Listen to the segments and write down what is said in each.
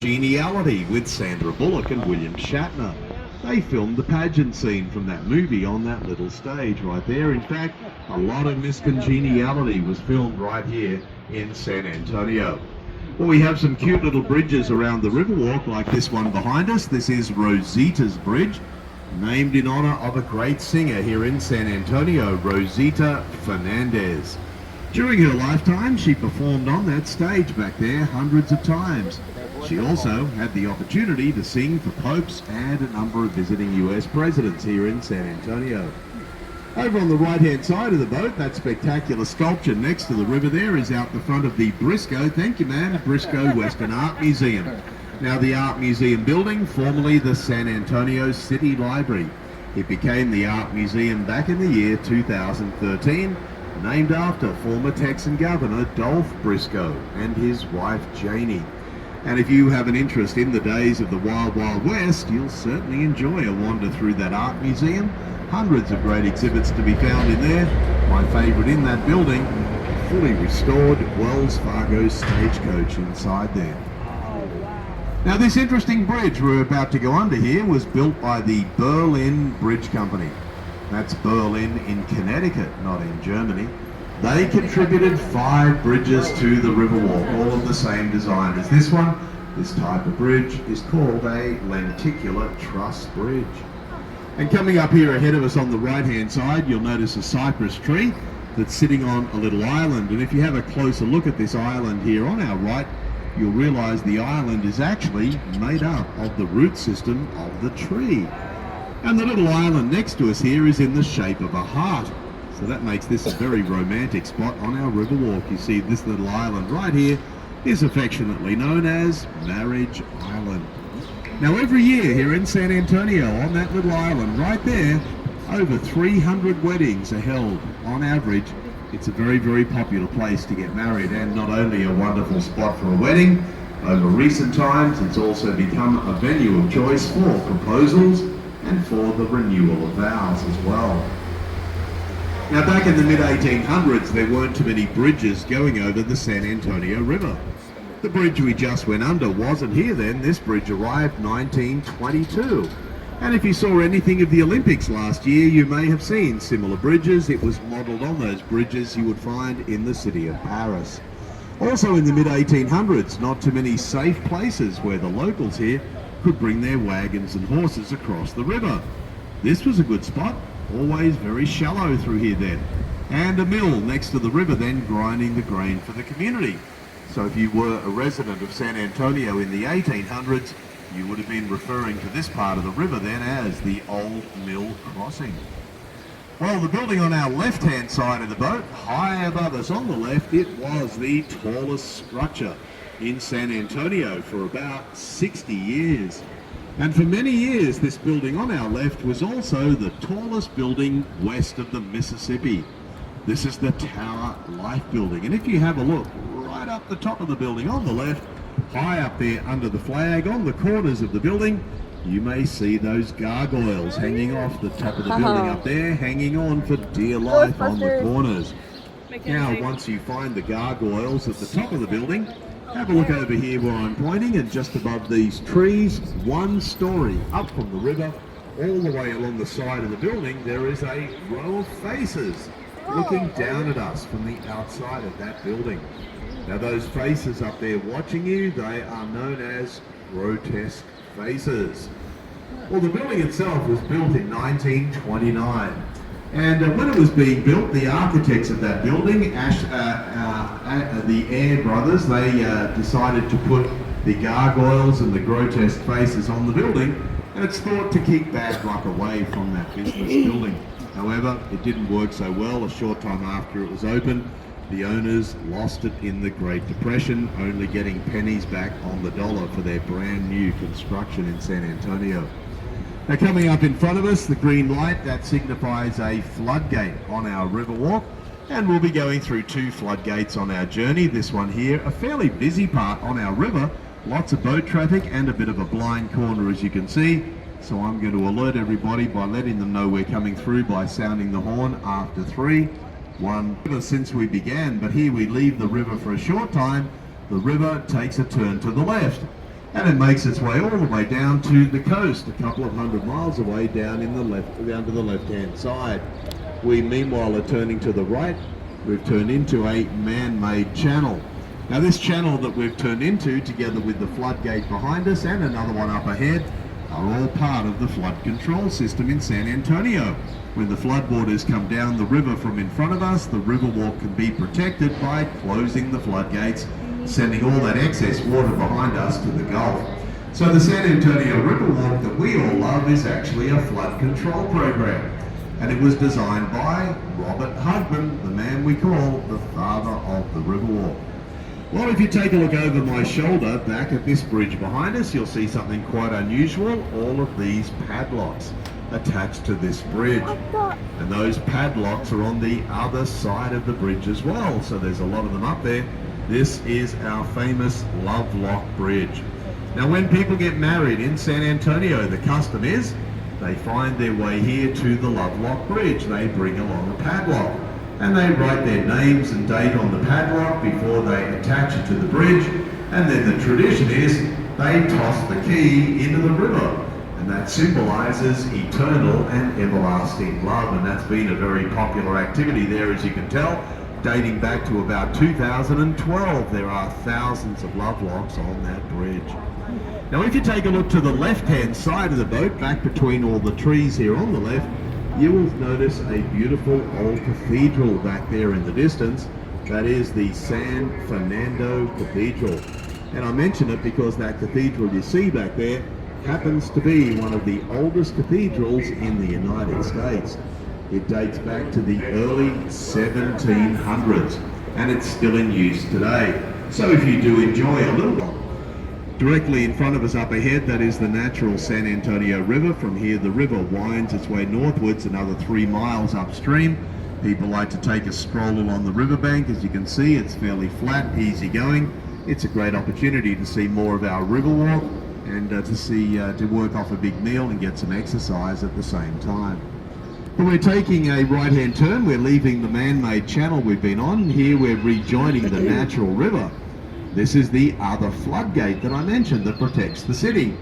Geniality with Sandra Bullock and William Shatner. They filmed the pageant scene from that movie on that little stage right there. In fact, a lot of Miss Congeniality was filmed right here in San Antonio. Well, we have some cute little bridges around the Riverwalk like this one behind us. This is Rosita's Bridge, named in honor of a great singer here in San Antonio, Rosita Fernandez. During her lifetime, she performed on that stage back there hundreds of times. She also had the opportunity to sing for popes and a number of visiting US presidents here in San Antonio. Over on the right-hand side of the boat, that spectacular sculpture next to the river there is out the front of the Briscoe, thank you ma'am, Briscoe Western Art Museum. Now the Art Museum building, formerly the San Antonio City Library. It became the Art Museum back in the year 2013, named after former Texan Governor Dolph Briscoe and his wife Janie. And if you have an interest in the days of the Wild Wild West, you'll certainly enjoy a wander through that art museum. Hundreds of great exhibits to be found in there. My favourite in that building, a fully restored Wells Fargo stagecoach inside there. Now this interesting bridge we're about to go under here was built by the Berlin Bridge Company. That's Berlin in Connecticut, not in Germany. They contributed 5 bridges to the Riverwalk, all of the same design as this one. This type of bridge is called a lenticular truss bridge. And coming up here ahead of us on the right-hand side, you'll notice a cypress tree that's sitting on a little island. And if you have a closer look at this island here on our right, you'll realize the island is actually made up of the root system of the tree. And the little island next to us here is in the shape of a heart. So that makes this a very romantic spot on our Riverwalk. You see this little island right here is affectionately known as Marriage Island. Now every year here in San Antonio on that little island right there, over 300 weddings are held on average. It's a very, very popular place to get married and not only a wonderful spot for a wedding, over recent times it's also become a venue of choice for proposals and for the renewal of vows as well. Now back in the mid-1800s there weren't too many bridges going over the San Antonio River. The bridge we just went under wasn't here then. This bridge arrived 1922. And if you saw anything of the Olympics last year, you may have seen similar bridges. It was modelled on those bridges you would find in the city of Paris. Also in the mid-1800s, not too many safe places where the locals here could bring their wagons and horses across the river. This was a good spot. Always very shallow through here then. And a mill next to the river then grinding the grain for the community. So if you were a resident of San Antonio in the 1800s, you would have been referring to this part of the river then as the Old Mill Crossing. Well, the building on our left-hand side of the boat, high above us on the left, it was the tallest structure in San Antonio for about 60 years. And for many years, this building on our left was also the tallest building west of the Mississippi. This is the Tower Life Building. And if you have a look right up the top of the building on the left, high up there under the flag on the corners of the building, you may see those gargoyles hanging off the top of the building up there, hanging on for dear life on the corners. Now, once you find the gargoyles at the top of the building, have a look over here where I'm pointing, and just above these trees, 1 story up from the river, all the way along the side of the building, there is a row of faces looking down at us from the outside of that building. Now those faces up there watching you, they are known as grotesque faces. Well, the building itself was built in 1929. And when it was being built, the architects of that building, the Air brothers, they decided to put the gargoyles and the grotesque faces on the building, and it's thought to keep bad luck away from that business building. However, it didn't work so well. A short time after it was opened, the owners lost it in the Great Depression, only getting pennies back on the dollar for their brand new construction in San Antonio. Now coming up in front of us, the green light, that signifies a floodgate on our Riverwalk, and we'll be going through 2 floodgates on our journey. This one here, a fairly busy part on our river, lots of boat traffic and a bit of a blind corner as you can see. So I'm going to alert everybody by letting them know we're coming through by sounding the horn after 3, 1, since we began, but here we leave the river for a short time. The river takes a turn to the left. And it makes its way all the way down to the coast, a couple of 100 miles away down to the left-hand side. We meanwhile are turning to the right. We've turned into a man-made channel. Now this channel that we've turned into, together with the floodgate behind us and another one up ahead, are all part of the flood control system in San Antonio. When the floodwaters come down the river from in front of us, the Riverwalk can be protected by closing the floodgates, sending all that excess water behind us to the Gulf. So the San Antonio Riverwalk that we all love is actually a flood control program. And it was designed by Robert Hugman, the man we call the father of the Riverwalk. Well, if you take a look over my shoulder back at this bridge behind us, you'll see something quite unusual. All of these padlocks attached to this bridge. And those padlocks are on the other side of the bridge as well. So there's a lot of them up there. This is our famous Love Lock Bridge. Now when people get married in San Antonio, the custom is they find their way here to the Love Lock Bridge. They bring along a padlock and they write their names and date on the padlock before they attach it to the bridge. And then the tradition is they toss the key into the river. And that symbolizes eternal and everlasting love. And that's been a very popular activity there, as you can tell, dating back to about 2012. There are thousands of love locks on that bridge. Now if you take a look to the left-hand side of the boat, back between all the trees here on the left, you will notice a beautiful old cathedral back there in the distance. That is the San Fernando Cathedral. And I mention it because that cathedral you see back there happens to be one of the oldest cathedrals in the United States. It dates back to the early 1700s and it's still in use today. So if you do enjoy a little while, directly in front of us up ahead, that is the natural San Antonio River. From here the river winds its way northwards another 3 miles upstream. People like to take a stroll along the riverbank. As you can see, it's fairly flat, easy going. It's a great opportunity to see more of our Riverwalk and to work off a big meal and get some exercise at the same time. But we're taking a right-hand turn. We're leaving the man-made channel we've been on. Here we're rejoining the natural river. This is the other floodgate that I mentioned that protects the city.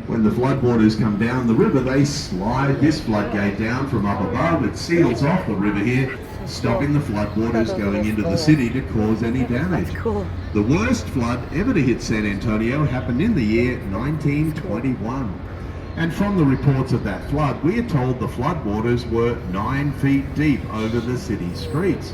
When the floodwaters come down the river, they slide this floodgate down from up above. It seals off the river here, stopping the floodwaters going into the city to cause any damage. The worst flood ever to hit San Antonio happened in the year 1921. And from the reports of that flood, we are told the floodwaters were 9 feet deep over the city streets.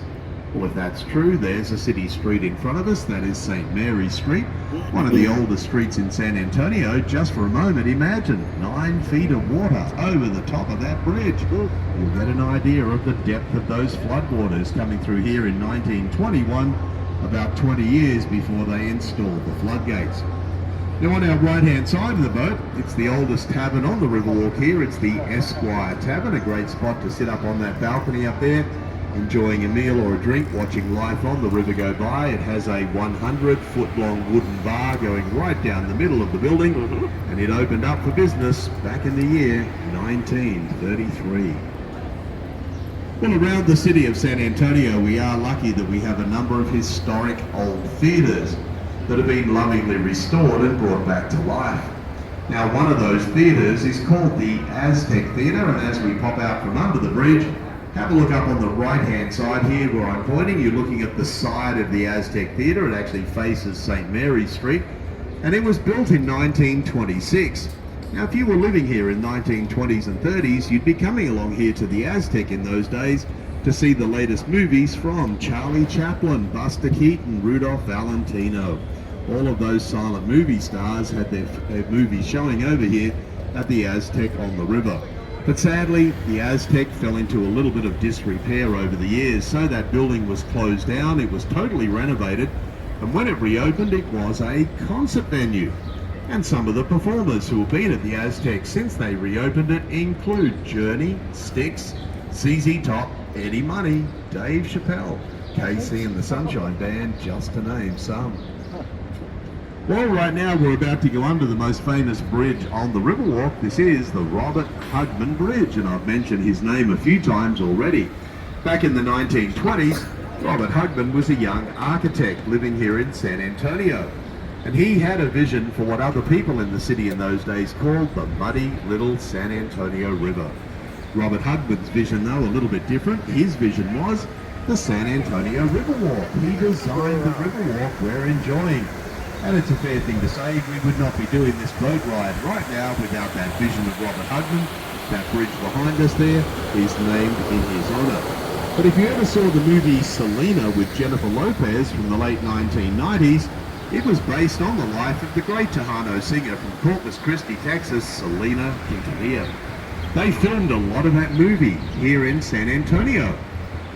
Well, if that's true, there's a city street in front of us. That is St. Mary's Street, one of the oldest streets in San Antonio. Just for a moment, imagine 9 feet of water over the top of that bridge. You'll get an idea of the depth of those floodwaters coming through here in 1921, about 20 years before they installed the floodgates. Now on our right-hand side of the boat, it's the oldest tavern on the Riverwalk here. It's the Esquire Tavern, a great spot to sit up on that balcony up there, enjoying a meal or a drink, watching life on the river go by. It has a 100-foot-long wooden bar going right down the middle of the building, and it opened up for business back in the year 1933. Well, around the city of San Antonio, we are lucky that we have a number of historic old theatres that have been lovingly restored and brought back to life. Now, one of those theatres is called the Aztec Theatre, and as we pop out from under the bridge, have a look up on the right-hand side here where I'm pointing. You're looking at the side of the Aztec Theatre. It actually faces St. Mary's Street, and it was built in 1926. Now, if you were living here in 1920s and 30s, you'd be coming along here to the Aztec in those days to see the latest movies from Charlie Chaplin, Buster Keaton, Rudolph Valentino. All of those silent movie stars had their movies showing over here at the Aztec on the river. But sadly, the Aztec fell into a little bit of disrepair over the years, so that building was closed down. It was totally renovated, and when it reopened, it was a concert venue. And some of the performers who have been at the Aztec since they reopened it include Journey, Styx, ZZ Top, Eddie Money, Dave Chappelle, KC and the Sunshine Band, just to name some. Well, right now we're about to go under the most famous bridge on the Riverwalk. This is the Robert Hugman Bridge, and I've mentioned his name a few times already. Back in the 1920s, Robert Hugman was a young architect living here in San Antonio. And he had a vision for what other people in the city in those days called the muddy little San Antonio River. Robert Hugman's vision, though, a little bit different. His vision was the San Antonio Riverwalk. He designed the Riverwalk we're enjoying. And it's a fair thing to say we would not be doing this boat ride right now without that vision of Robert Hugman. That bridge behind us there is named in his honour. But if you ever saw the movie Selena with Jennifer Lopez from the late 1990s, it was based on the life of the great Tejano singer from Corpus Christi, Texas, Selena Quintanilla. They filmed a lot of that movie here in San Antonio.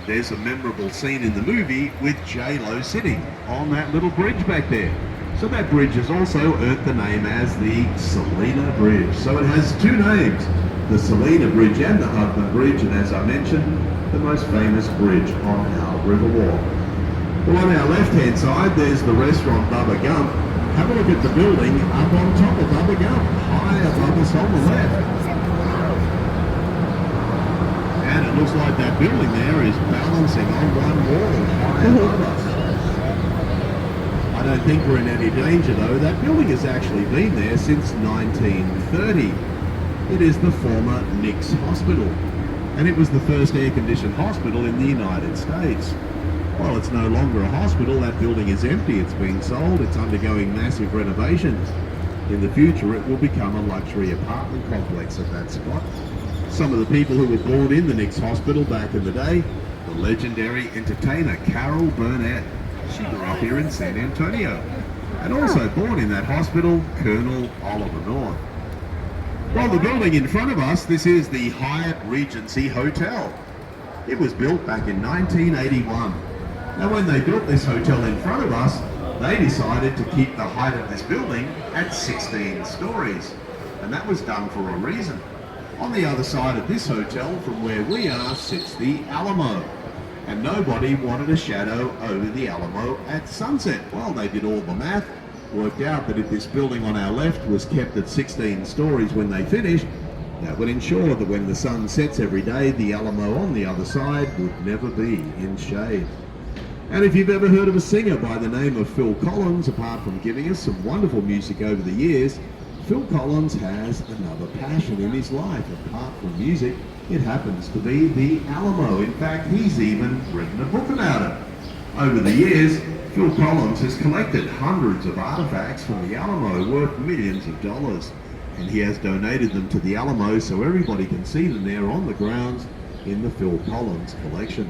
There's a memorable scene in the movie with J-Lo sitting on that little bridge back there. So that bridge has also earned the name as the Selena Bridge. So it has two names, the Selena Bridge and the Hugman Bridge, and as I mentioned, the most famous bridge on our Riverwalk. Well, on our left-hand side, there's the restaurant Bubba Gump. Have a look at the building up on top of Bubba Gump, high above us on the left. And it looks like that building there is balancing on one wall high above us. I don't think we're in any danger, though. That building has actually been there since 1930. It is the former Nix Hospital, and it was the first air-conditioned hospital in the United States. Well, it's no longer a hospital. That building is empty. It's been sold. It's undergoing massive renovations. In the future, it will become a luxury apartment complex at that spot. Some of the people who were born in the Nix Hospital back in the day, the legendary entertainer Carol Burnett. She grew up here in San Antonio. And also born in that hospital, Colonel Oliver North. Well, the building in front of us, this is the Hyatt Regency Hotel. It was built back in 1981. Now, when they built this hotel in front of us, they decided to keep the height of this building at 16 stories. And that was done for a reason. On the other side of this hotel, from where we are, sits the Alamo. And nobody wanted a shadow over the Alamo at sunset. Well, they did all the math, worked out that if this building on our left was kept at 16 stories when they finished, that would ensure that when the sun sets every day, the Alamo on the other side would never be in shade. And if you've ever heard of a singer by the name of Phil Collins, apart from giving us some wonderful music over the years, Phil Collins has another passion in his life. Apart from music, it happens to be the Alamo. In fact, he's even written a book about it. Over the years, Phil Collins has collected hundreds of artifacts from the Alamo worth millions of dollars. And he has donated them to the Alamo so everybody can see them there on the grounds in the Phil Collins collection.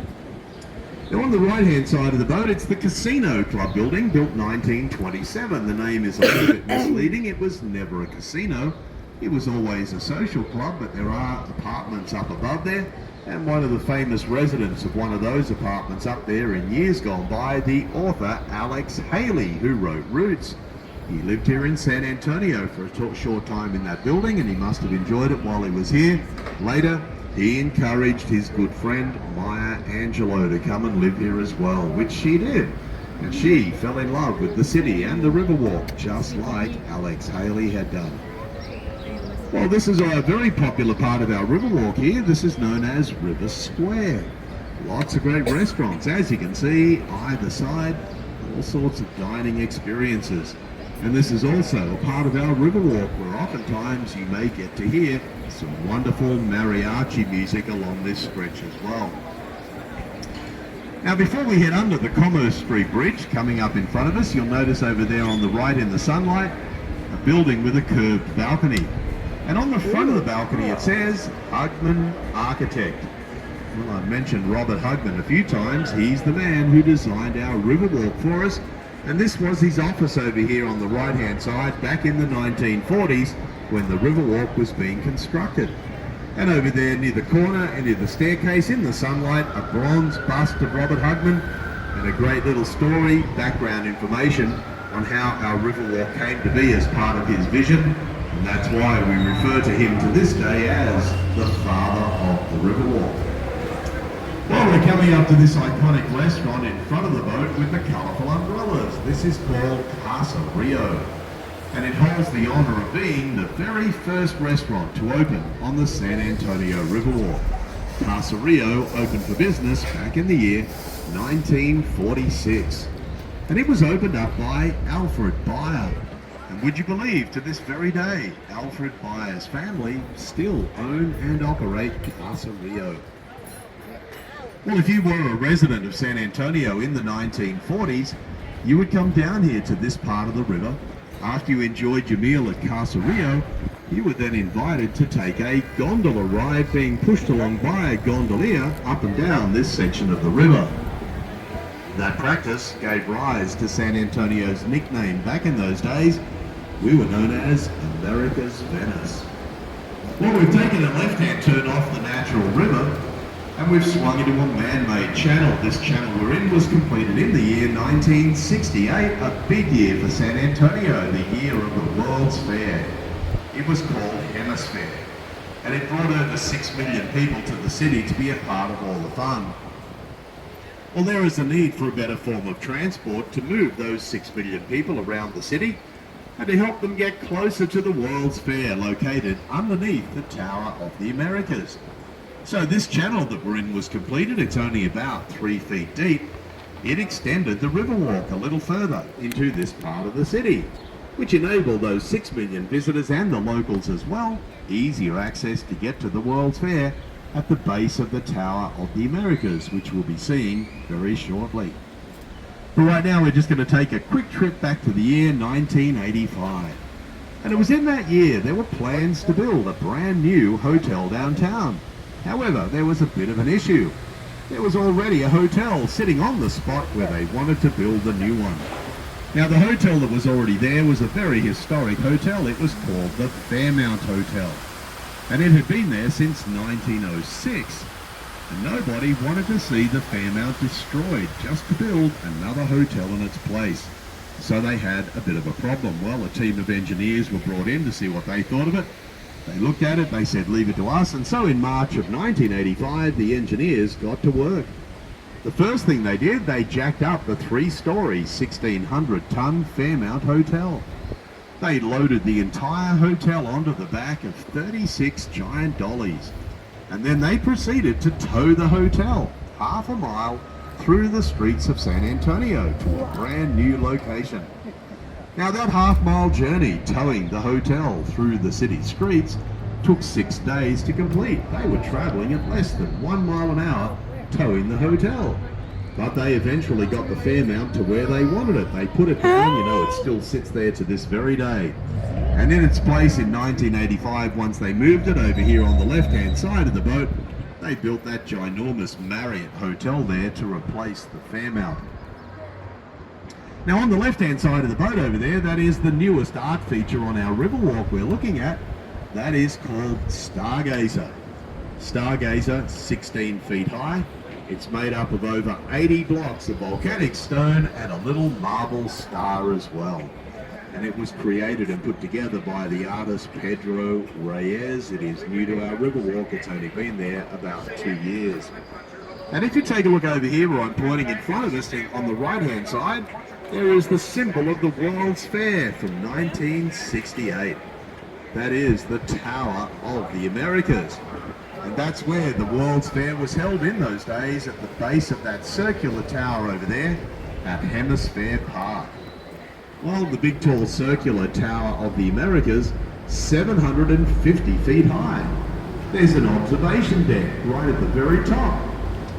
Now, on the right-hand side of the boat, it's the Casino Club building, built 1927. The name is a little bit misleading. It was never a casino. It was always a social club, but there are apartments up above there. And one of the famous residents of one of those apartments up there in years gone by, the author Alex Haley, who wrote Roots. He lived here in San Antonio for a short time in that building, and he must have enjoyed it while he was here. Later, he encouraged his good friend Maya Angelou to come and live here as well, which she did. And she fell in love with the city and the Riverwalk, just like Alex Haley had done. Well, this is a very popular part of our Riverwalk here. This is known as River Square. Lots of great restaurants, as you can see, either side, all sorts of dining experiences. And this is also a part of our Riverwalk where oftentimes you may get to hear some wonderful mariachi music along this stretch as well. Now, before we head under the Commerce Street Bridge coming up in front of us, you'll notice over there on the right in the sunlight, a building with a curved balcony. And on the front of the balcony it says, Hugman Architect. Well, I've mentioned Robert Hugman a few times. He's the man who designed our Riverwalk for us. And this was his office over here on the right-hand side back in the 1940s when the Riverwalk was being constructed. And over there near the corner and near the staircase in the sunlight, a bronze bust of Robert Hugman and a great little story, background information on how our Riverwalk came to be as part of his vision. And that's why we refer to him to this day as the father of the Riverwalk. Well, we're coming up to this iconic restaurant in front of the boat with the colourful umbrellas. This is called Casa Rio, and it holds the honour of being the very first restaurant to open on the San Antonio Riverwalk. Casa Rio opened for business back in the year 1946. and it was opened up by Alfred Beyer. And would you believe, to this very day, Alfred Beyer's family still own and operate Casa Rio. Well, if you were a resident of San Antonio in the 1940s, you would come down here to this part of the river. After you enjoyed your meal at Casa Rio, you were then invited to take a gondola ride being pushed along by a gondolier up and down this section of the river. That practice gave rise to San Antonio's nickname. Back in those days, we were known as America's Venice. Well, we've taken a left-hand turn off the natural river and we've swung into a man-made channel. This channel we're in was completed in the year 1968, a big year for San Antonio, the year of the World's Fair. It was called Hemisphere, and it brought over 6 million people to the city to be a part of all the fun. Well, there is a need for a better form of transport to move those 6 million people around the city and to help them get closer to the World's Fair located underneath the Tower of the Americas. So this channel that we're in was completed. It's only about 3 feet deep. It extended the Riverwalk a little further into this part of the city, which enabled those 6 million visitors and the locals as well easier access to get to the World's Fair at the base of the Tower of the Americas, which we'll be seeing very shortly. But right now we're just going to take a quick trip back to the year 1985. And it was in that year there were plans to build a brand new hotel downtown. However, there was a bit of an issue. There was already a hotel sitting on the spot where they wanted to build a new one. Now, the hotel that was already there was a very historic hotel. It was called the Fairmount Hotel, and it had been there since 1906. And nobody wanted to see the Fairmount destroyed just to build another hotel in its place. So they had a bit of a problem. Well, a team of engineers were brought in to see what they thought of it. They looked at it, they said, leave it to us. And so in March of 1985, the engineers got to work. The first thing they did, they jacked up the 3-story, 1,600-ton Fairmount Hotel. They loaded the entire hotel onto the back of 36 giant dollies. And then they proceeded to tow the hotel half a mile through the streets of San Antonio to a brand new location. Now, that half-mile journey towing the hotel through the city streets took 6 days to complete. They were traveling at less than 1 mile an hour towing the hotel. But they eventually got the Fairmount to where they wanted it. They put it down, you know, it still sits there to this very day. And in its place in 1985, once they moved it over here on the left-hand side of the boat, they built that ginormous Marriott Hotel there to replace the Fairmount. Now, on the left-hand side of the boat over there, that is the newest art feature on our Riverwalk we're looking at. That is called Stargazer. Stargazer, 16 feet high. It's made up of over 80 blocks of volcanic stone and a little marble star as well. And it was created and put together by the artist Pedro Reyes. It is new to our Riverwalk. It's only been there about 2 years. And if you take a look over here where I'm pointing in front of us on the right-hand side, there is the symbol of the World's Fair from 1968. That is the Tower of the Americas. And that's where the World's Fair was held in those days, at the base of that circular tower over there at Hemisphere Park. Well, the big tall circular Tower of the Americas, 750 feet high. There's an observation deck right at the very top.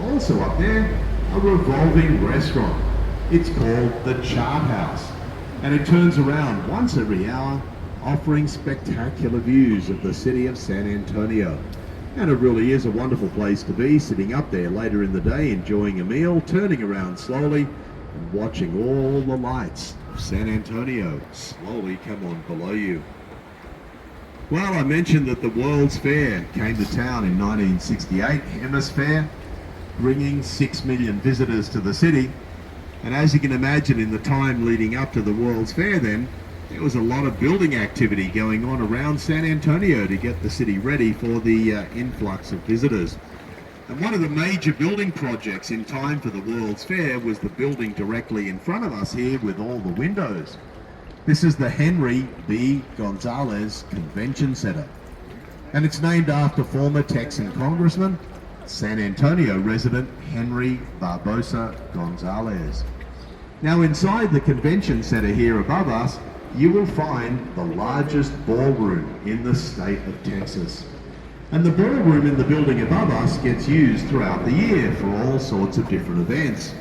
Also up there, a revolving restaurant. It's called the Chart House, and it turns around once every hour, offering spectacular views of the city of San Antonio. And it really is a wonderful place to be, sitting up there later in the day, enjoying a meal, turning around slowly, and watching all the lights of San Antonio slowly come on below you. Well, I mentioned that the World's Fair came to town in 1968, Hemisphere, bringing 6 million visitors to the city. And as you can imagine, in the time leading up to the World's Fair then, there was a lot of building activity going on around San Antonio to get the city ready for the influx of visitors. And one of the major building projects in time for the World's Fair was the building directly in front of us here with all the windows. This is the Henry B. Gonzalez Convention Center. And it's named after former Texan Congressman, San Antonio resident Henry Barbosa Gonzalez. Now inside the convention center here above us, you will find the largest ballroom in the state of Texas. And the ballroom in the building above us gets used throughout the year for all sorts of different events.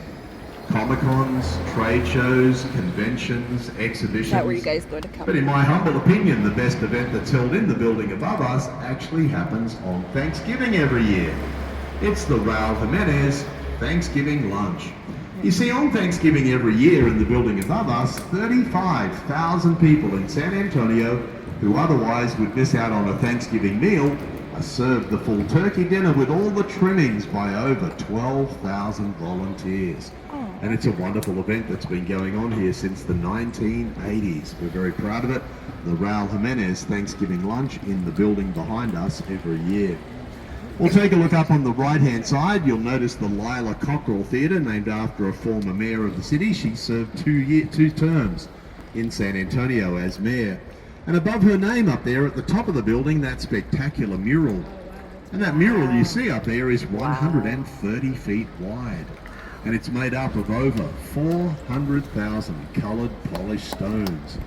Comic-Cons, trade shows, conventions, exhibitions. Is that where you guys go to come? But in my humble opinion, the best event that's held in the building above us actually happens on Thanksgiving every year. It's the Raul Jimenez Thanksgiving Lunch. You see, on Thanksgiving every year in the building above us, 35,000 people in San Antonio who otherwise would miss out on a Thanksgiving meal are served the full turkey dinner with all the trimmings by over 12,000 volunteers. And it's a wonderful event that's been going on here since the 1980s. We're very proud of it. The Raul Jimenez Thanksgiving Lunch in the building behind us every year. We'll take a look up on the right-hand side. You'll notice the Lila Cockrell Theatre, named after a former mayor of the city. She served two terms in San Antonio as mayor. And above her name up there at the top of the building, that spectacular mural. And that mural you see up there is 130 feet wide. And it's made up of over 400,000 coloured polished stones.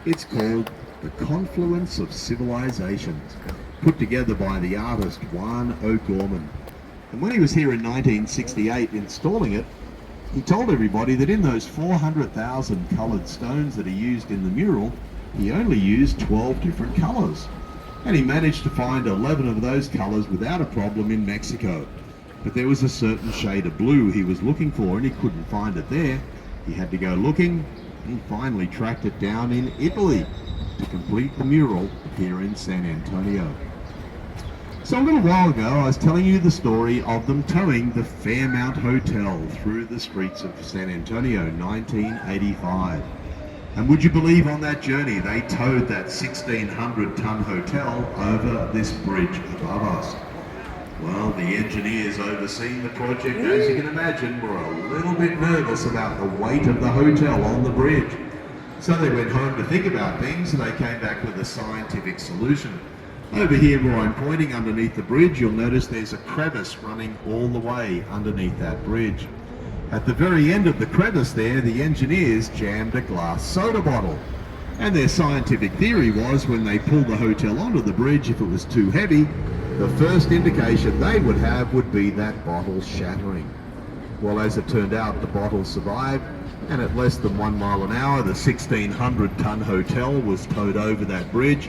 It's called The Confluence of Civilizations, put together by the artist Juan O'Gorman. And when he was here in 1968 installing it, he told everybody that in those 400,000 coloured stones that he used in the mural, he only used 12 different colours. And he managed to find 11 of those colours without a problem in Mexico. But there was a certain shade of blue he was looking for and he couldn't find it there. He had to go looking, and he finally tracked it down in Italy to complete the mural here in San Antonio. So a little while ago I was telling you the story of them towing the Fairmount Hotel through the streets of San Antonio, 1985. And would you believe on that journey they towed that 1,600-ton hotel over this bridge above us? Well, the engineers overseeing the project, as you can imagine, were a little bit nervous about the weight of the hotel on the bridge. So they went home to think about things and they came back with a scientific solution. Over here where I'm pointing underneath the bridge, you'll notice there's a crevice running all the way underneath that bridge. At the very end of the crevice there, the engineers jammed a glass soda bottle. And their scientific theory was when they pulled the hotel onto the bridge, if it was too heavy, the first indication they would have would be that bottle shattering. Well, as it turned out, the bottle survived, and at less than 1 mile an hour, the 1,600-ton hotel was towed over that bridge,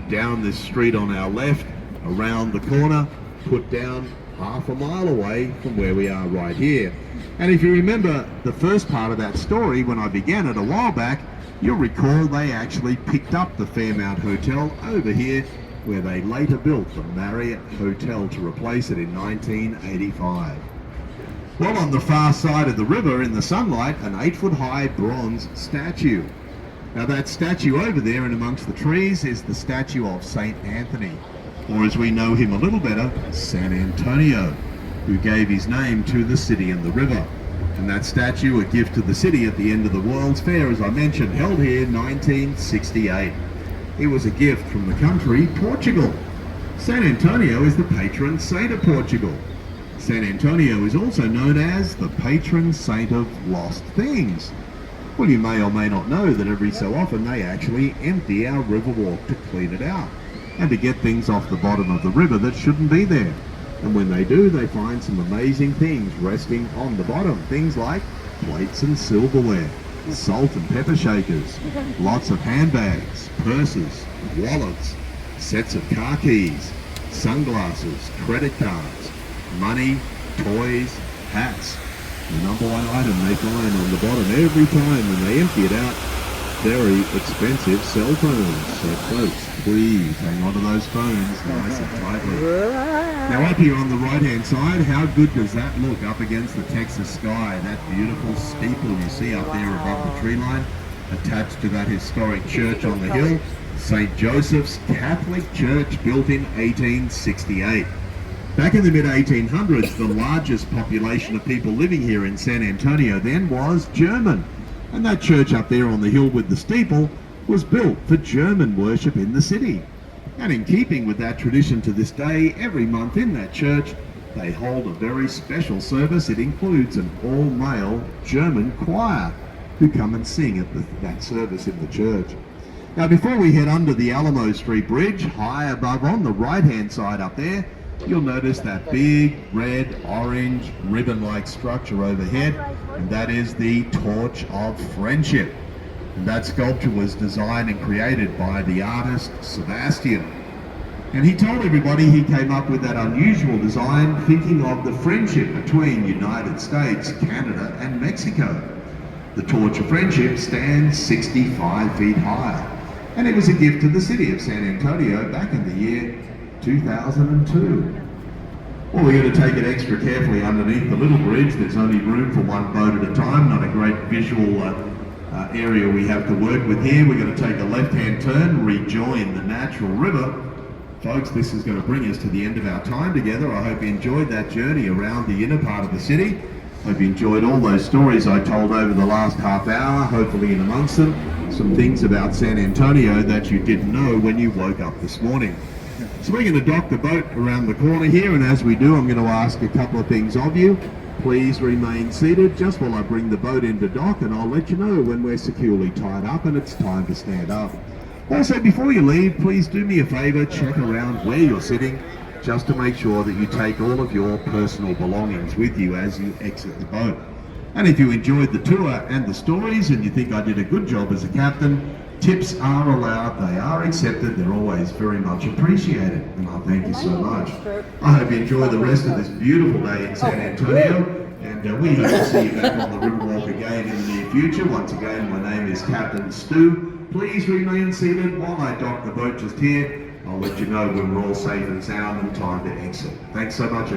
down this street on our left, around the corner, put down half a mile away from where we are right here. And if you remember the first part of that story, when I began it a while back, you'll recall they actually picked up the Fairmount Hotel over here, where they later built the Marriott Hotel to replace it in 1985. Well, on the far side of the river in the sunlight, an 8-foot-high bronze statue. Now that statue over there and amongst the trees is the statue of St. Anthony, or as we know him a little better, San Antonio, who gave his name to the city and the river. And that statue, a gift to the city at the end of the World's Fair, as I mentioned, held here in 1968. It was a gift from the country, Portugal. San Antonio is the patron saint of Portugal. San Antonio is also known as the patron saint of lost things. Well, you may or may not know that every so often they actually empty our Riverwalk to clean it out and to get things off the bottom of the river that shouldn't be there. And when they do, they find some amazing things resting on the bottom. Things like plates and silverware, salt and pepper shakers, lots of handbags, purses, wallets, sets of car keys, sunglasses, credit cards, money, toys, hats. The number one item they find on the bottom every time when they empty it out, very expensive cell phones. So folks, please hang on to those phones nice and tightly. Now up here on the right hand side, how good does that look up against the Texas sky? That beautiful steeple you see up there above the tree line, attached to that historic church on the hill, St. Joseph's Catholic Church, built in 1868. Back in the mid-1800s, the largest population of people living here in San Antonio then was German. And that church up there on the hill with the steeple was built for German worship in the city. And in keeping with that tradition to this day, every month in that church, they hold a very special service. It includes an all-male German choir. who come and sing at that service in the church. Now before we head under the Alamo Street Bridge, high above on the right-hand side up there, you'll notice that big red, orange, ribbon-like structure overhead, and that is the Torch of Friendship. And that sculpture was designed and created by the artist Sebastian. And he told everybody he came up with that unusual design thinking of the friendship between United States, Canada and Mexico. The Torch of Friendship stands 65 feet high, and it was a gift to the city of San Antonio back in the year 2002. Well, we're going to take it extra carefully underneath the little bridge. There's only room for one boat at a time, not a great visual area we have to work with here. We're going to take a left-hand turn, rejoin the natural river. Folks, this is going to bring us to the end of our time together. I hope you enjoyed that journey around the inner part of the city. Hope you enjoyed all those stories I told over the last half hour, hopefully in amongst them some things about San Antonio that you didn't know when you woke up this morning. So we're going to dock the boat around the corner here, and as we do, I'm going to ask a couple of things of you. Please remain seated just while I bring the boat into dock, and I'll let you know when we're securely tied up and it's time to stand up. Also, before you leave, please do me a favor, check around where you're sitting, just to make sure that you take all of your personal belongings with you as you exit the boat. And if you enjoyed the tour and the stories and you think I did a good job as a captain, tips are allowed, they are accepted, they're always very much appreciated, and I thank you so much. I hope you enjoy the rest of this beautiful day in San Antonio, and we hope to see you back on the Riverwalk again in the near future. Once again, my name is Captain Stu. Please remain seated while I dock the boat just here. I'll let you know when we're all safe and sound and time to exit. Thanks so much.